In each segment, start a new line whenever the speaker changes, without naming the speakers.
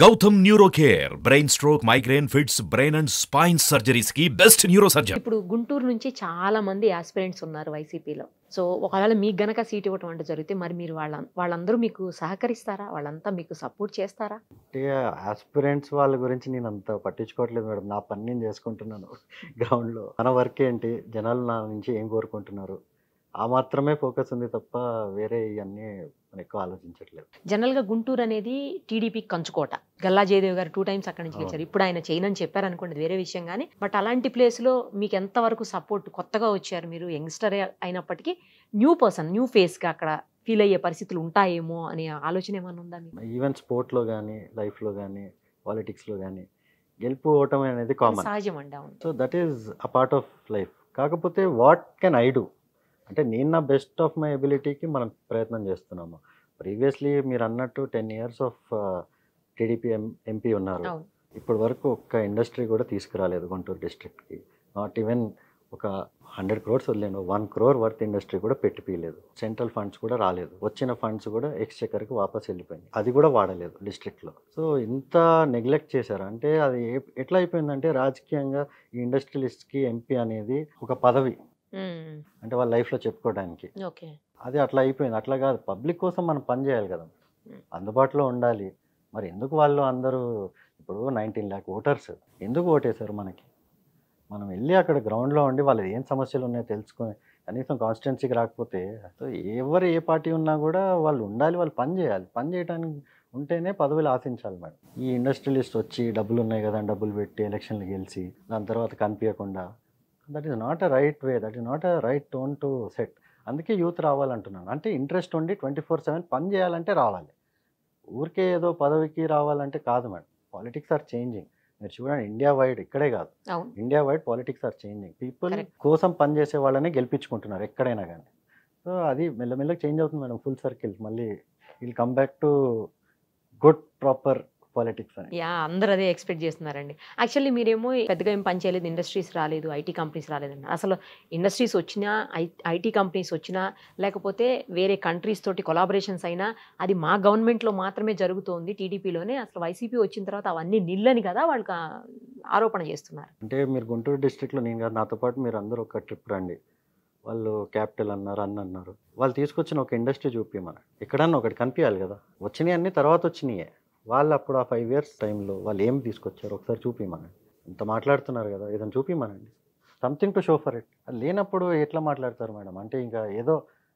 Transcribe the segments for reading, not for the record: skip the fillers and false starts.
Gautam neuro care brain stroke migraine fits brain and spine surgeries కి best neuro surgeon.
ఇప్పుడు గుంటూరు నుంచి చాలా మంది ఆస్పిరెంట్స్ ఉన్నారు వైసీపీలో. సో ఒకవేళ మీకు గనక సీట్ ఇవ్వటం అంటే జరిగితే మరి మీరు వాళ్ళందరూ మీకు సహకరిస్తారా? వాళ్ళంతా మీకు సపోర్ట్ చేస్తారా?
అంటే ఆస్పిరెంట్స్ వాళ్ళ గురించి నేను అంత పట్టించుకోవట్లేదు మేడం. నా పని నేను చేసుకుంటున్నాను గ్రౌండ్‌లో. మన వర్క్ ఏంటి? జనాలు నా నుంచి ఏం కోరుకుంటున్నారు? ఆ మాత్రమే ఫోకస్ ఉంది తప్ప వేరే ఇయన్నీ మనం ఎక్కువ ఆలోచించట్లేదు.
జనరల్‌గా గుంటూరు అనేది టీడీపీకి కంచుకోట. గల్లా జయదేవ్ గారు 2 టైమ్స్ అక్కడి నుంచి
అవును.
గెలిచారు. ఇప్పుడు ఆయన చేయనని చెప్పారనుకోండి, అది వేరే విషయం గానీ. బట్ అలాంటి ప్లేస్‌లో మీకు ఎంత వరకు సపోర్ట్? కొత్తగా వచ్చారు మీరు, యంగ్‌స్టరే అయినప్పటికీ న్యూ పర్సన్, న్యూ ఫేస్‌గా అక్కడ ఫీల్ అయ్యే పరిస్థితులు ఉంటాయేమో అనే ఆలోచన ఏమన్నా ఉందా మీకు?
ఈవెన్ స్పోర్ట్‌లో గానీ, లైఫ్‌లో గానీ, పాలిటిక్స్‌లో గానీ గెలుపు, ఓటమి అనేది కామన్.
సహజం అండి. అవును.
So that is a part of life. కాకపోతే వాట్ కెన్ ఐ డూ? అంటే నేను నా బెస్ట్ ఆఫ్ మై ఎబిలిటీకి మనం ప్రయత్నం చేస్తున్నాము. ప్రీవియస్‌లీ మీరన్నట్టు 10 ఇయర్స్ ఆఫ్ టీడీపీ ఎంపీ ఉన్నారు.
అవును.
ఇప్పటి వరకు ఒక్క ఇండస్ట్రీ కూడా తీసుకురాలేదు గుంటూరు డిస్ట్రిక్ట్‌కి. నాట్ ఈవెన్ ఒక 100 క్రోర్స్ వదిలేండి. 1 క్రోర్ వర్త్ ఇండస్ట్రీ కూడా పెట్టిపియలేదు. సెంట్రల్ ఫండ్స్ కూడా రాలేదు. వచ్చిన ఫండ్స్ కూడా ఎక్స్‌చెకర్‌కి వాపస్ వెళ్ళిపోయింది. అది కూడా వాడలేదు డిస్ట్రిక్ట్‌లో. సో ఇంత నెగ్లెక్ట్ చేశారు. అంటే అది ఎట్లా అయిపోయిందంటే రాజకీయంగా ఈ ఇండస్ట్రియలిస్ట్‌కి ఎంపీ అనేది ఒక పదవి.
హ్మ్.
అంటే వాళ్ళ లైఫ్‌లో చెప్పుకోవడానికి.
ఓకే.
అది అట్లా అయిపోయింది. అట్లా కాదు. పబ్లిక్ కోసం మనం పని చేయాలి కదా!
హ్మ్.
అందుబాటులో ఉండాలి. మరి ఎందుకు వాళ్ళు అందరూ ఇప్పుడు 19,00,000 ఓటర్స్ ఎందుకు ఓటేశారు మనకి? మనం వెళ్లి అక్కడ గ్రౌండ్‌లో ఉండి వాళ్ళది ఏం సమస్యలు ఉన్నాయో తెలుసుకొని కనీసం కాన్స్టిట్యుయెన్సీకి రాకపోతే సో ఎవరు ఏ పార్టీ ఉన్నా కూడా వాళ్ళు ఉండాలి. వాళ్ళు పని చేయాలి. పని చేయడానికి ఉంటేనే పదవులు ఆశించాలి మేడం. ఈ ఇండస్ట్రియలిస్ట్ వచ్చి డబ్బులు ఉన్నాయి కదా అని డబ్బులు పెట్టి ఎలక్షన్‌లు గెలిచి దాని తర్వాత కనిపియకుండా that is not a right way. That is not a right tone to set. అందుకే యూత్ రావాలంటున్నాను. అంటే ఇంట్రెస్ట్ ఉండి 24/7 పని చేయాలంటే రావాలి. ఊరికే ఏదో పదవికి రావాలంటే కాదు మేడం. Politics are changing. మీరు చూడండి ఇండియా వైడ్ ఇక్కడే కాదు.
అవును.
India wide politics are changing. People
correct.
కోసం పనిచేసే వాళ్ళనే గెలిపించుకుంటున్నారు ఎక్కడైనా గానీ. సో అది మెల్లమెల్లగా చేంజ్ అవుతుంది మేడం. ఫుల్ సర్కిల్ మళ్ళీ will come back to good proper politics అని.
యాహ్! అందరూ అదే ఎక్స్‌పెక్ట్ చేస్తున్నారండి. యాక్చువల్లీ మీరేమో పెద్దగా ఏం పని చేయలేదు, ఇండస్ట్రీస్ రాలేదు, ఐటీ కంపెనీస్ రాలేదన్నారు. అసలు ఇండస్ట్రీస్ వచ్చినా, ఐటీ కంపెనీస్ వచ్చినా, లేకపోతే వేరే కంట్రీస్ తోటి కొలాబరేషన్స్ అయినా, అది మా గవర్నమెంట్‌లో మాత్రమే జరుగుతోంది టీడీపీలోనే. అసలు వైసీపీ వచ్చిన తర్వాత అవన్నీ నిల్లని కదా వాళ్ళు ఆరోపణ చేస్తున్నారు.
అంటే మీరు గుంటూరు డిస్ట్రిక్ట్‌లో నేను కాదు నాతో పాటు మీరందరూ ఒక ట్రిప్ రండి. వాళ్ళు క్యాపిటల్ అన్నారు, అన్నారు. వాళ్ళు తీసుకొచ్చిన ఒక ఇండస్ట్రీ చూపియమనండి. ఎక్కడన్నా ఒకటి కనిపియాలి గదా! వచ్చినయన్నీ తర్వాత వచ్చినియే. వాళ్ళు అప్పుడు ఆ 5 ఇయర్స్ టైంలో వాళ్ళు ఏం తీసుకొచ్చారో ఒకసారి చూపియమనండి. ఇంత మాట్లాడుతున్నారు గదా! ఏదైనా చూపియమనండి. Something to show for it. అది లేనప్పుడు ఎట్లా మాట్లాడతారు మేడం? అంటే ఇంకా ఏదో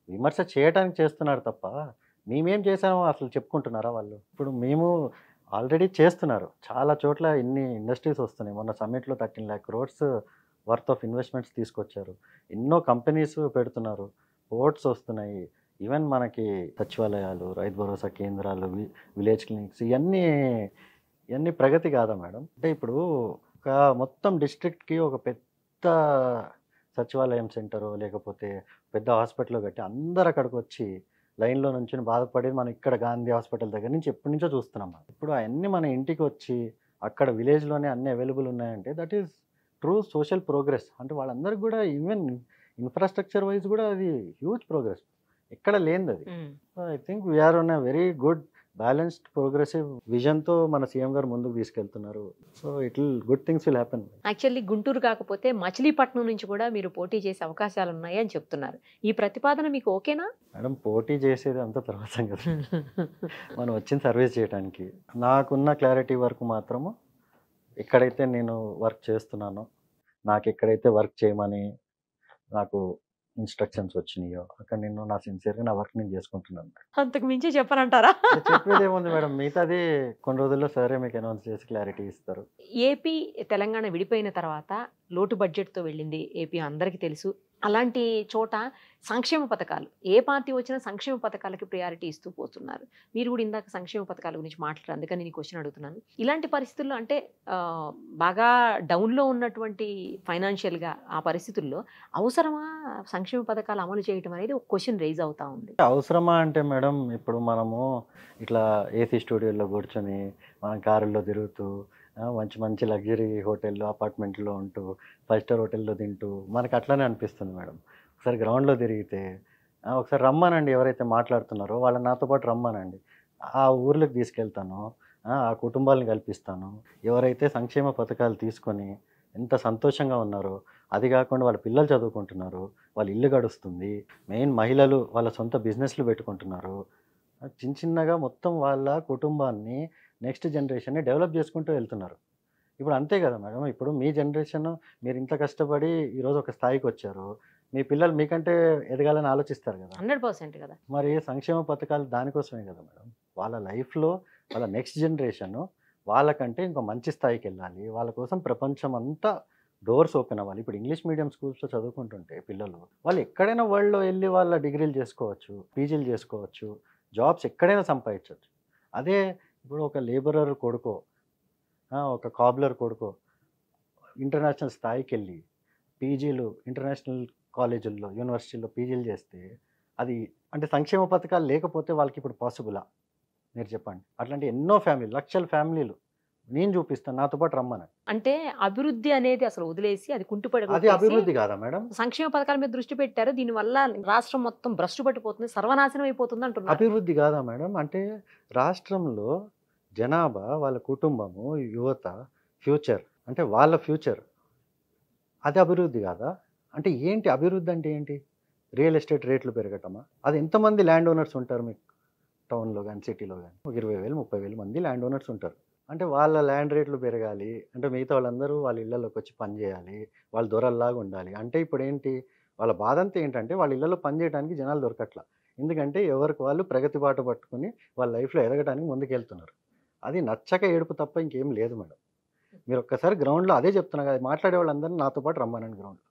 విమర్శ చేయటానికి చేస్తున్నారు తప్ప, మేమేం చేసామో అసలు చెప్పుకుంటున్నారా వాళ్ళు? ఇప్పుడు మేము ఆల్రెడీ చేస్తున్నారు. చాలా చోట్ల ఇన్ని ఇండస్ట్రీస్ వస్తున్నాయి. మొన్న సమ్మిట్‌లో 13,00,000 క్రోర్స్ వర్త్ ఆఫ్ ఇన్వెస్ట్‌మెంట్స్ తీసుకొచ్చారు. ఎన్నో కంపెనీస్ పెడుతున్నారు. పోర్ట్స్ వస్తున్నాయి. ఈవెన్ మనకి సచివాలయాలు, రైతు భరోసా కేంద్రాలు, విలేజ్ క్లినిక్స్ ఇయన్నీ ప్రగతి కాదా మేడం? అంటే ఇప్పుడు ఒక మొత్తం డిస్ట్రిక్ట్‌కి ఒక పెద్ద సచివాలయం సెంటరో, లేకపోతే పెద్ద హాస్పిటలో కట్టి అందరూ అక్కడికొచ్చి లైన్‌లో నుంచొని బాధపడేది మనం ఇక్కడ గాంధీ హాస్పిటల్ దగ్గర నుంచి ఎప్పటినుంచో చూస్తున్నాం మనం. ఇప్పుడు అయన్నీ మన ఇంటికొచ్చి అక్కడ విలేజ్‌లోనే అన్నీ అవైలబుల్ ఉన్నాయంటే that is true social progress. అంటే వాళ్ళందరికి గూడా ఈవెన్ ఇన్‌ఫ్రాస్ట్రక్చర్ వైస్ గూడా అది హ్యూజ్ ప్రోగ్రెస్. ఎక్కడ లేనిదది.
Hmm.
So, I think we are on a very good balanced progressive విజన్‌తో మన సీఎం గారు ముందుకు తీసుకెళ్తున్నారు. So, good things will happen.
Actually Guntur కాకపోతే మచిలీపట్నం నుంచి కూడా మీరు పోటీ చేసే అవకాశాలున్నాయి అని చెప్తున్నారు. ఈ ప్రతిపాదన మీకు ఓకేనా?
మేడం పోటీ చేసేది అంతా తర్వాత సంగతి. మనం వచ్చింది సర్వీస్ చేయటానికి. నాకున్న క్లారిటీ వరకు మాత్రము ఎక్కడైతే నేను వర్క్ చేస్తున్నానో, నాకెక్కడైతే వర్క్ చేయమని నాకు ఇన్‌స్ట్రక్షన్స్ వచ్చినాయో, అక్కడ నేను సిన్సియర్‌గా నా వర్క్ నేను చేసుకుంటున్నాను.
అంతకు మించి చెప్పనంటారా?
ఇక చెప్పేదేముంది మేడం మిగతాది కొన్ని రోజుల్లో సారే మీకు అనౌన్స్ చేసి క్లారిటీ ఇస్తారు.
ఏపీ, తెలంగాణ విడిపోయిన తర్వాత లోటు బడ్జెట్‌తో వెళ్ళింది ఏపీ అందరికీ తెలుసు. అలాంటి చోట సంక్షేమ పథకాలు, ఏ పార్టీ వచ్చినా సంక్షేమ పథకాలకి ప్రయారిటీ ఇస్తూ పోతున్నారు. మీరు కూడా ఇందాక సంక్షేమ పథకాల గురించి మాట్లాడారు. అందుకని నేను ఈ క్వెషన్ అడుగుతున్నాను. ఇలాంటి పరిస్థితుల్లో అంటే బాగా డౌన్‌లో ఉన్నటువంటి ఫైనాన్షియల్‌గా ఆ పరిస్థితుల్లో అవసరమా సంక్షేమ పథకాలు అమలు చేయటం అనేది ఒక క్వెషన్ రైజ్ అవుతా ఉంది.
అవసరమా అంటే మేడం ఇప్పుడు మనము ఇట్లా ఏసీ స్టూడియోలో కూర్చొని, మనం కారుల్లో తిరుగుతూ, మంచి మంచి లగ్జరీ హోటల్‌లో, అపార్ట్మెంట్‌లో ఉంటూ, 5 స్టార్ హోటల్‌లో తింటూ మనకు అట్లనే అనిపిస్తుంది మేడం. ఒకసారి గ్రౌండ్‌లో తిరిగితే ఒకసారి రమ్మనండి ఎవరైతే మాట్లాడుతున్నారో వాళ్ళని నాతో పాటు రమ్మనండి. ఆ ఊర్లోకి తీసుకెళ్తాను. ఆ కుటుంబాలను కల్పిస్తాను. ఎవరైతే సంక్షేమ పథకాలు తీసుకొని ఎంత సంతోషంగా ఉన్నారో, అది కాకుండా వాళ్ళ పిల్లలు చదువుకుంటున్నారు, వాళ్ళ ఇల్లు గడుస్తుంది. మెయిన్ మహిళలు వాళ్ళ సొంత బిజినెస్‌లు పెట్టుకుంటున్నారు. చిన్న చిన్నగా మొత్తం వాళ్ళ కుటుంబాన్ని నెక్స్ట్ జనరేషన్‌ని డెవలప్ చేసుకుంటూ వెళ్తున్నారు. ఇప్పుడు అంతే కదా మేడం. ఇప్పుడు మీ జనరేషన్ మీరు ఇంత కష్టపడి ఈరోజు ఒక స్థాయికొచ్చారు. మీ పిల్లలు మీకంటే ఎదగాలని ఆలోచిస్తారు కదా!
100% కదా.
మరి సంక్షేమ పథకాలు దానికోసమే కదా మేడం. వాళ్ళ లైఫ్‌లో వాళ్ళ నెక్స్ట్ జనరేషను వాళ్ళకంటే ఇంకో మంచి స్థాయికెళ్ళాలి. వాళ్ళ కోసం ప్రపంచం అంతా డోర్స్ ఓపెన్ అవ్వాలి. ఇప్పుడు ఇంగ్లీష్ మీడియం స్కూల్స్‌లో చదువుకుంటుంటే పిల్లలు, వాళ్ళు ఎక్కడైనా వరల్డ్‌లో ఎళ్లి వాళ్ళ డిగ్రీలు చేసుకోవచ్చు, పీజీలు చేసుకోవచ్చు, జాబ్స్ ఎక్కడైనా సంపాదించొచ్చు. అదే ఇప్పుడు ఒక లేబరర్ కొడుకో, ఒక కాబ్లర్ కొడుకో ఇంటర్నేషనల్ స్థాయికెళ్ళి పీజీలు ఇంటర్నేషనల్ కాలేజీల్లో, యూనివర్సిటీల్లో పీజీలు చేస్తే అది అంటే సంక్షేమ పథకాలు లేకపోతే వాళ్ళకిప్పుడు పాసిబులా? మీరు చెప్పండి. అట్లాంటి ఎన్నో ఫ్యామిలీలు, లక్షల ఫ్యామిలీలు నేను చూపిస్తాను. నాతో పాటు రమ్మనండి.
అంటే అభివృద్ధి అనేది అసలు వదిలేసి అది
అది
కుంటుపడి
అభివృద్ధి కాదా మేడం?
సంక్షేమ పథకాల మీద దృష్టి పెట్టారు. దీనివల్ల రాష్ట్రం మొత్తం భ్రష్టు పట్టిపోతుంది, సర్వనాశనం అయిపోతుంది అంటున్నారు.
అభివృద్ధి కాదా మేడం? అంటే రాష్ట్రంలో జనాభా, వాళ్ళ కుటుంబము, యువత ఫ్యూచర్ అంటే వాళ్ళ ఫ్యూచర్. అది అభివృద్ధి కాదా? అంటే ఏంటి అభివృద్ధి అంటే ఏంటి? రియల్ ఎస్టేట్ రేట్లు పెరగటమా? అది ఎంతమంది ల్యాండ్ ఓనర్స్ ఉంటారు మీకు టౌన్‌లో గాని, సిటీలో గాని? ఒక 20,000, 30,000 మంది ల్యాండ్ ఓనర్స్ ఉంటారు. అంటే వాళ్ళ ల్యాండ్ రేట్లు పెరగాలి. అంటే మిగతా వాళ్ళందరూ వాళ్ళ ఇళ్లలోకొచ్చి పని చేయాలి. వాళ్ళు దొరల్లాగా ఉండాలి. అంటే ఇప్పుడేంటి? వాళ్ళ బాధంతా ఏంటంటే వాళ్ళ ఇళ్లలో పని చేయడానికి జనాలు దొరకట్ల. ఎందుకంటే ఎవరికి వాళ్ళు ప్రగతి బాట పట్టుకొని వాళ్ళ లైఫ్‌లో ఎదగడానికి ముందుకెళ్తున్నారు. అది నచ్చక ఏడుపు తప్ప ఇంకేం లేదు మేడం. మీరు ఒక్కసారి గ్రౌండ్‌లో అదే చెప్తున్నా కదా! మాట్లాడే వాళ్ళందరిని నాతో పాటు రమ్మనండి గ్రౌండ్‌లో.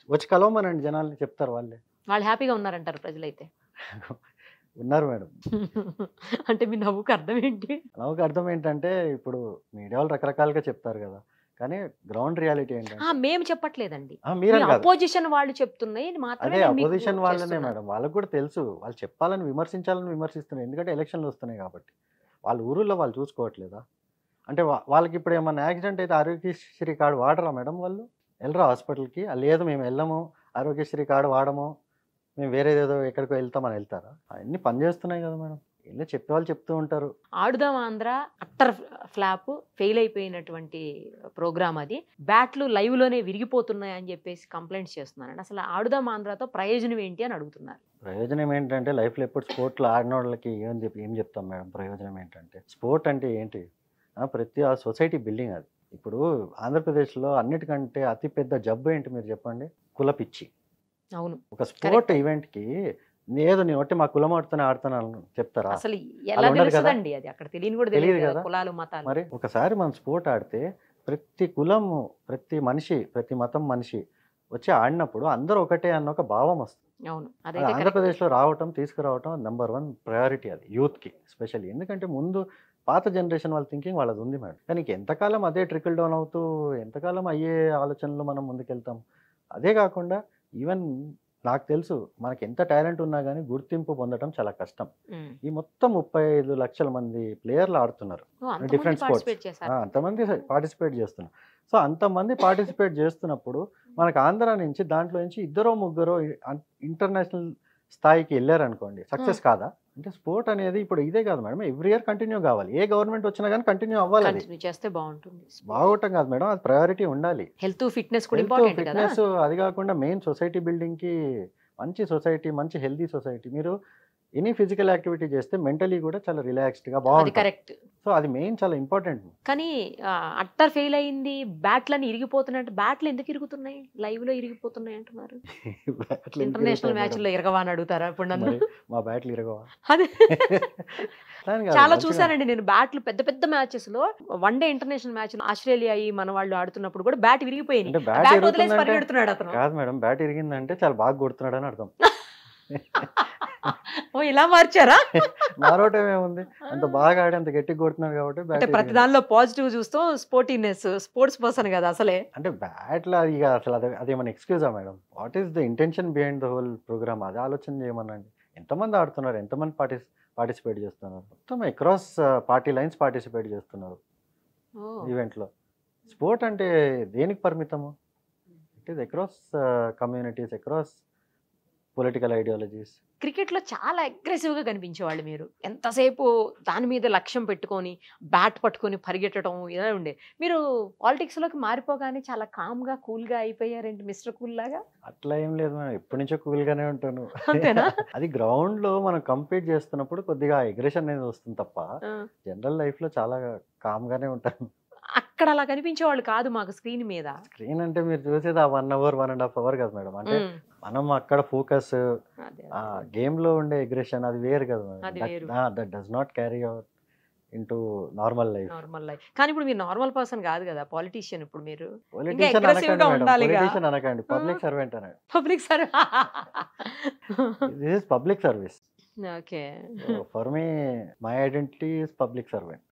వచ్చి కలవమనండి జనాల్ని చెప్తారు వాళ్ళే.
వాళ్ళు హ్యాపీగా ఉన్నారంటారు ప్రజలైతే.
ఉన్నారు మేడం.
అంటే మీ నవ్వుకు అర్థం ఏంటి?
నవ్వుకి అర్థం ఏంటంటే ఇప్పుడు మీడియా వాళ్ళు రకరకాలుగా చెప్తారు కదా! కానీ గ్రౌండ్ రియాలిటీ ఏంటంటే
మేము చెప్పట్లేదండి.
మీరని కాదు.
అపోజిషన్ వాళ్ళు చెప్తున్నాయి మాత్రమే
అదే
నేను మీకు
అపోజిషన్ వాళ్ళనే
చేస్తున్నాను.
మేడం. వాళ్ళకి కూడా తెలుసు. వాళ్ళు చెప్పాలని విమర్శించాలని విమర్శిస్తున్నారు. ఎందుకంటే ఎలక్షన్‌లు వస్తున్నాయి కాబట్టి. వాళ్ళ ఊరుల్లో వాళ్ళు చూసుకోవట్లేదా? అంటే వాళ్ళకి ఇప్పుడు ఏమన్నా యాక్సిడెంట్ అయితే ఆరోగ్యశ్రీ కార్డ్ వాడరా మేడం వాళ్ళు? ఎళ్ళరా హాస్పిటల్‌కి? లేదు మేము ఎళ్ళము. ఆరోగ్యశ్రీ కార్డ్ వాడము. మేము వేరేదేదో ఎక్కడికో వెళ్తామని వెళ్తారా? అయన్నీ పనిచేస్తున్నాయి కదా మేడం. ఈళ్ళే చెప్పేవాళ్ళు చెప్తూ ఉంటారు.
Aadudam Andhra utter flop fail అయిపోయినటువంటి ప్రోగ్రామ్ అది. బ్యాట్లు లైవ్ లోనే విరిగిపోతున్నాయి అని చెప్పేసి కంప్లైంట్స్ చేస్తున్నారండి. అసలు ఆడుదాం ఆంధ్రతో ప్రయోజనం ఏంటి అని అడుగుతున్నారు.
ప్రయోజనం ఏంటంటే లైఫ్‌లో ఎప్పుడు స్పోర్ట్‌లో ఆడినోళ్ళకి ఏం చెప్తాం మేడం ప్రయోజనం ఏంటంటే? స్పోర్ట్ అంటే ఏంటి? ప్రతి ఆ సొసైటీ బిల్డింగ్ అది. ఇప్పుడు ఆంధ్రప్రదేశ్‌లో అన్నిటికంటే అతి పెద్ద జబ్బు ఏంటి మీరు చెప్పండి? కుల పిచ్చి.
అవును.
ఒక స్పోర్ట్ ఈవెంట్‌కి నేను ఒట్టి మా కులం ఆడుతూనే ఆడుతున్నాను చెప్తారా?
అసలు ఎలా
అలా ఉండదు కదా!
తెలుస్తుందండి అది? అక్కడ తెలియని కూడా
తెలీదు
తెలియదు కదా
కదా!
కులాలు మతాలు.
మరి ఒకసారి మనం స్పోర్ట్ ఆడితే ప్రతి కులము, ప్రతి మనిషి, ప్రతి మతం మనిషి వచ్చి ఆడినప్పుడు అందరూ ఒకటే అన్న ఒక భావం వస్తుంది.
అవును.
అది
అదైతే కరెక్ట్.
ఆంధ్రప్రదేశ్‌లో తీసుకురావటం నంబర్ 1 ప్రయారిటీ అది యూత్‌కి ఎస్పెషల్లీ. ఎందుకంటే ముందు పాత జనరేషన్ వాళ్ళ థింకింగ్ వాళ్ళది ఉంది మేడం. కానీ ఎంతకాలం అదే ట్రికిల్ డౌన్ అవుతూ ఎంతకాలం అయ్యే ఆలోచనలో మనం ముందుకెళ్తాం. అదే కాకుండా ఈవెన్ నాకు తెలుసు మనకి ఎంత టాలెంట్ ఉన్నా గానీ గుర్తింపు పొందడం చాలా కష్టం. ఈ మొత్తం 35 లక్షల మంది ప్లేయర్లు ఆడుతున్నారు. Different sports.
పార్టిసిపేట్ చేశారు.
అంతమంది పార్టిసిపేట్ చేస్తున్నారు. సో అంతమంది పార్టిసిపేట్ చేస్తున్నప్పుడు మనకు ఆంధ్ర నుంచి దాంట్లో నుంచి ఇద్దరో ముగ్గురో ఇంటర్నేషనల్ స్థాయికి వెళ్ళారనుకోండి సక్సెస్ కాదా? అంటే స్పోర్ట్ అనేది ఇప్పుడు ఇదే కాదు మేడం. ఎవ్రీ ఇయర్ కంటిన్యూ కావాలి. ఏ గవర్నమెంట్ వచ్చినా కానీ కంటిన్యూ అవ్వాలి. అది
కంటిన్యూ చేస్తే బాగుంటుంది.
బాగోటం కాదు మేడం. అది ప్రయారిటీ ఉండాలి.
హెల్త్ ఫిట్నెస్ కూడా
హెల్త్,
ఇంపార్టెంట్ కదా.
ఫిట్నెస్ అది కాకుండా మెయిన్ సొసైటీ బిల్డింగ్‌కి మంచి సొసైటీ, మంచి హెల్తీ సొసైటీ. మీరు ఎనీ ఫిజికల్ యాక్టివిటీ చేస్తే మెంటలీ కూడా చాలా రిలాక్స్డ్‌గా
అది
బాగుంటుంది.
కరెక్ట్.
సో అది మెయిన్ చాలా ఇంపార్టెంట్.
కానీ అట్టర్ ఫెయిల్ అయింది, బ్యాట్లని ఇరిగిపోతున్నట్టు. బ్యాట్లు ఎందుకు ఇరుగుతున్నాయి? లైవ్ లో ఇరిగిపోతున్నాయి అంటున్నారు.
బ్యాట్లు ఎందుకు
ఇంటర్నేషనల్
ఇరుగుతాయి
మ్యాచ్
మేడం?
లో ఇరగవా అని అడుగుతారా ఇప్పుడు నన్ను?
మరి మా బ్యాట్లు ఇరగవా?
అదే
అట్లా అని కాదు.
చాలా
మంచిగా
చూసానండి నేను. బ్యాట్లు పెద్ద పెద్ద మ్యాచెస్ లో, one day international match Australia మన వాళ్ళు ఆడుతున్నప్పుడు కూడా బ్యాట్ విరిగిపోయింది.
అంటే బ్యాట్
బ్యాట్ వదిలేసి
ఇరుగుతుందంటే
పరిగెడుతున్నాడు అతను.
కాదు మేడం. బ్యాట్ ఇరిగిందంటే చాలా బాగా కొడుతున్నాడని అర్థం.
ఓ ఇలా మార్చారా?
మారోటం ఏముంది? అంత బాగా ఆడి అంత గట్టిగా కొడుతున్నాడు కాబట్టి
అంటే
బ్యాట్
ప్రతి
ఇరిగింది.
దానిలో పాజిటివ్ చూస్తూ స్పోర్టివ్నెస్, స్పోర్ట్స్ పర్సన్ కదా అసలే.
అంటే బ్యాట్‌లో ఇగ అసలు అదేమన్నా ఎక్స్‌క్యూజా madam? What is the intention behind the whole program? అది ఆలోచన చేయమనండి. ఎంతమంది ఆడుతున్నారు? ఎంతమంది పార్టిసిపేట్ చేస్తున్నారు? మొత్తం అక్రాస్ పార్టీ లైన్స్ పార్టిసిపేట్ చేస్తున్నారు ఈవెంట్‌లో. స్పోర్ట్ అంటే దేనికి పరిమితము? It is across communities, across political ideologies.
క్రికెట్లో చాలా అగ్రెసివ్గా కనిపించేవాళ్ళు మీరు. ఎంతసేపు దాని మీద లక్ష్యం పెట్టుకొని బ్యాట్ పట్టుకొని పరిగెట్టడం ఇలా ఉండే. మీరు పాలిటిక్స్లోకి మారిపోగానే చాలా కామ్గా కూల్గా అయిపోయారేంటి మిస్టర్ కూల్ లాగా?
అట్లా ఏం లేదు మేడం, ఎప్పటి నుంచో కూల్గానే ఉంటాను.
అంతేనా?
అది గ్రౌండ్లో మనం కంపీట్ చేస్తున్నప్పుడు కొద్దిగా ఎగ్రెషన్ అనేది వస్తుంది తప్ప
ఆ.
జనరల్ లైఫ్లో చాలా కామ్గానే ఉంటాను.
అక్కడ అలా కనిపించేవాళ్ళు కాదు మాకు స్క్రీన్ మీద.
స్క్రీన్ అంటే మీరు చూసేది ఆ 1 అవర్ 1.5 అవర్ కదా మేడం. అంటే
ఉమ్,
మనం అక్కడ ఫోకస్,
అదే
ఆ గేమ్లో ఉండే ఎగ్రెషన్ అది వేరు కదా
అది వేరు.
Madam. That does not carry out into normal life.
Normal life. కానీ ఇప్పుడు మీరు నార్మల్ పర్సన్ కాదు కదా, పాలిటీషియన్. ఇప్పుడు మీరు
పొలిటీషియన్
aggressive గా
అనకండి మేడం,
ఉండాలిగా.
పొలిటీషియన్ అనకండి, పబ్లిక్ సర్వెంట్ అనండి.
Public serve.
This is public service.
Okay.
For me my identity is public servant.